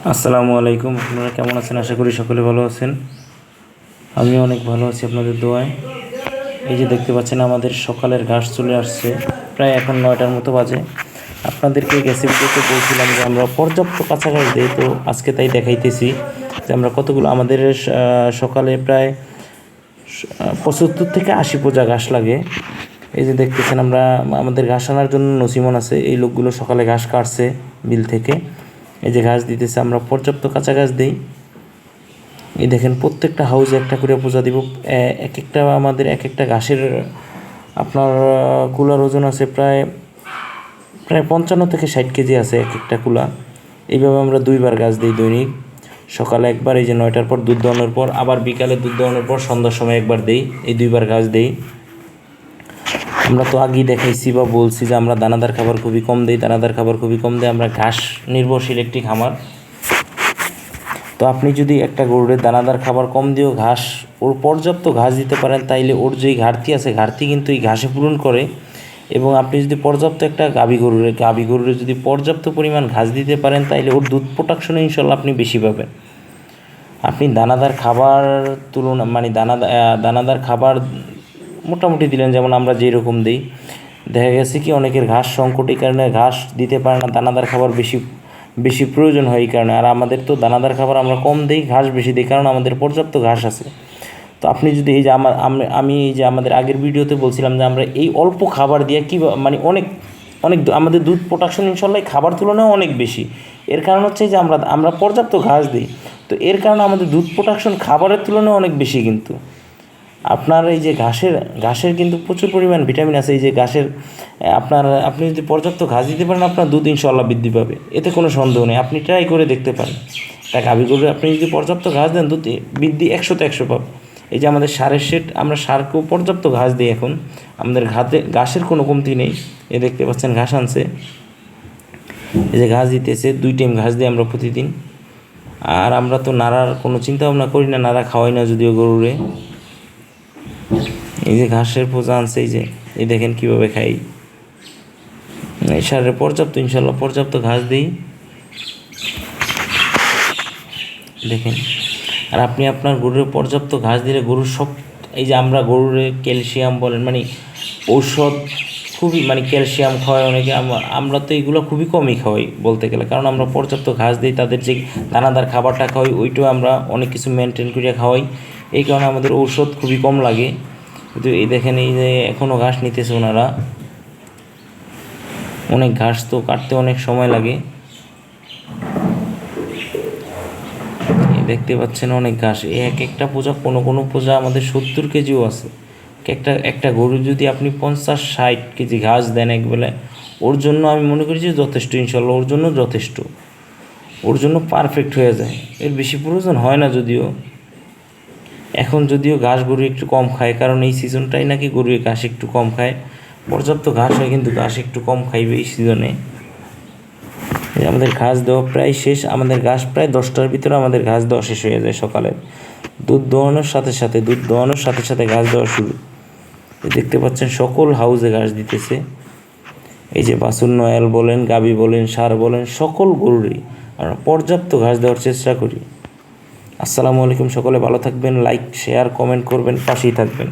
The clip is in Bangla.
আসসালামু আলাইকুম। আপনারা কেমন আছেন? আশা করি সকলে ভালো আছেন। আমি অনেক ভালো আছি আপনাদের দোয়ায়। এই যে দেখতে পাচ্ছেন আমাদের সকালের ঘাস চলে আসছে, প্রায় এখন 9টার মতো বাজে। আপনাদেরকে গেছে ভিডিওতে বলছিলাম যে আমরা পর্যাপ্ত কাঁচা ঘাস দিই, তো আজকে তাই দেখাইতেছি যে আমরা কতগুলো আমাদের সকালে প্রায় 75 থেকে 80 পোজা ঘাস লাগে। এই যে দেখতেছেন আমরা আমাদের ঘাস আনার জন্য নসিমন আছে, এই লোকগুলো সকালে ঘাস কাটছে বিল থেকে। এই যে ঘাস দিতেছে, আমরা পর্যাপ্ত কাঁচা ঘাস দিই। এই দেখেন প্রত্যেকটা হাউসে একটা করে পোজা দিব। এক একটা আমাদের এক একটা ঘাসের আপনার কুলার ওজন আছে প্রায় 55 থেকে 60 কেজি আছে এক একটা কুলা। এইভাবে আমরা 2বার ঘাস দিই দৈনিক। সকালে একবার, এই যে 9টার পর দুধ দোয়ানোর পর, আবার বিকালে দুধ দোয়ানোর পর সন্ধ্যার সময় একবার দিই। এই 2বার ঘাস দিই। আমরা তো আগেই দেখাইছি বা বলছি যে আমরা দানাদার খাবার খুবই কম দিই, আমরা ঘাস নির্ভরশীল একটি খামার। তো আপনি যদি একটা গরুর দানাদার খাবার কম দিয়েও ঘাস ওর পর্যাপ্ত ঘাস দিতে পারেন, তাইলে ওর যেই ঘাটতি আছে ঘাটতি কিন্তু এই ঘাসে পূরণ করে। এবং আপনি যদি পর্যাপ্ত একটা গাভী গরুর যদি পর্যাপ্ত পরিমাণ ঘাস দিতে পারেন, তাইলে ওর দুধ প্রোডাকশনে ইনশাল্লাহ আপনি বেশি পাবেন। আপনি দানাদার খাবার তুলনা দানাদার খাবার মোটামুটি দিলেন, যেমন আমরা যেই রকম দিই, দেখা গেছে কি অনেকের ঘাস সংকট, এই কারণে ঘাস দিতে পারে না, দানাদার খাবার বেশি প্রয়োজন হয় এই কারণে। আর আমাদের তো দানাদার খাবার আমরা কম দিই, ঘাস বেশি দিই, কারণ আমাদের পর্যাপ্ত ঘাস আছে। তো আপনি যদি এই যে আমি এই যে আমাদের আগের ভিডিওতে বলছিলাম যে আমরা এই অল্প খাবার দিয়ে কী অনেক অনেক আমাদের দুধ প্রোডাকশন ইনশাল্লাহ খাবার তুলনায় অনেক বেশি। এর কারণ হচ্ছে যে আমরা পর্যাপ্ত ঘাস দিই, তো এর কারণে আমাদের দুধ প্রোডাকশন খাবারের তুলনায় অনেক বেশি। কিন্তু আপনার এই যে ঘাসের কিন্তু প্রচুর পরিমাণ ভিটামিন আছে। এই যে আপনি যদি পর্যাপ্ত ঘাস দিতে পারেন, আপনার দুধ ইনশাল্লাহ বৃদ্ধি পাবে, এতে কোনো সন্দেহ নেই। আপনি ট্রাই করে দেখতে পারেন। তাই গাভী গরু আপনি যদি পর্যাপ্ত ঘাস দেন, দুধ বৃদ্ধি 100তে 100 পাবে। এই যে আমাদের সারের সেট, আমরা সারকেও পর্যাপ্ত ঘাস দিই এখন, আমাদের ঘাসের কোনো কমতি নেই। এ দেখতে পাচ্ছেন ঘাস আনছে, এই যে ঘাস দিতেছে, 2 টাইম ঘাস দিই আমরা প্রতিদিন। আর আমরা তো নাড়ার কোনো চিন্তা ভাবনা করি না, নাড়া খাওয়াই না যদিও গরুরে। এই যে ঘাসের পোজা আনছে, এই দেখেন কীভাবে খাই। এই সারের ইনশাল্লাহ পর্যাপ্ত ঘাস দিই, দেখেন। আর আপনি আপনার গরুর পর্যাপ্ত ঘাস দিলে গরুর এই যে আমরা গরুর ক্যালসিয়াম বলেন, ঔষধ খুবই ক্যালসিয়াম খাওয়াই অনেকে, আমরা তো এইগুলো খুবই কমই খাওয়াই বলতে গেলে, কারণ আমরা পর্যাপ্ত ঘাস দিই। তাদের যে দানাদার খাবারটা খাওয়াই, ওইটাও আমরা অনেক কিছু মেনটেন করে খাওয়াই, এই কারণে আমাদের ঔষধ খুবই কম লাগে। কিন্তু এই দেখেন, এই যে এখনও ঘাস নিতেছে ওনারা, অনেক ঘাস তো কাটতে অনেক সময় লাগে। দেখতে পাচ্ছেন অনেক ঘাস, এক একটা পোজা, কোনো পোজা আমাদের 70 কেজিও আছে। একটা গরু যদি আপনি 50-60 কেজি ঘাস দেন একবেলা, ওর জন্য আমি মনে করি যে যথেষ্ট, ইনশাল্লাহ ওর জন্য যথেষ্ট, ওর জন্য পারফেক্ট হয়ে যায়। এর বেশি প্রয়োজন হয় না যদিও। এখন যদিও ঘাস গরু একটু কম খায়, কারণ এই সিজনটাই নাকি গরু ঘাস একটু কম খায়। পর্যাপ্ত ঘাস হয় কিন্তু ঘাস একটু কম খাইবে এই সিজনে। আমাদের ঘাস দেওয়া প্রায় শেষ, আমাদের ঘাস প্রায় 10টার ভিতরে আমাদের ঘাস দেওয়া শেষ হয়ে যায় সকালে। দুধ দোয়ানোর সাথে সাথে ঘাস দেওয়া শুরু। দেখতে পাচ্ছেন সকল হাউসে ঘাস দিতেছে। এই যে বাছুর নয়াল বলেন, গাভী বলেন, ষাঁড় বলেন, সকল গরুরই আমরা পর্যাপ্ত ঘাস দেওয়ার চেষ্টা করি। আসসালামু আলাইকুম, সকলে ভালো থাকবেন, লাইক শেয়ার কমেন্ট করবেন, পাশেই থাকবেন।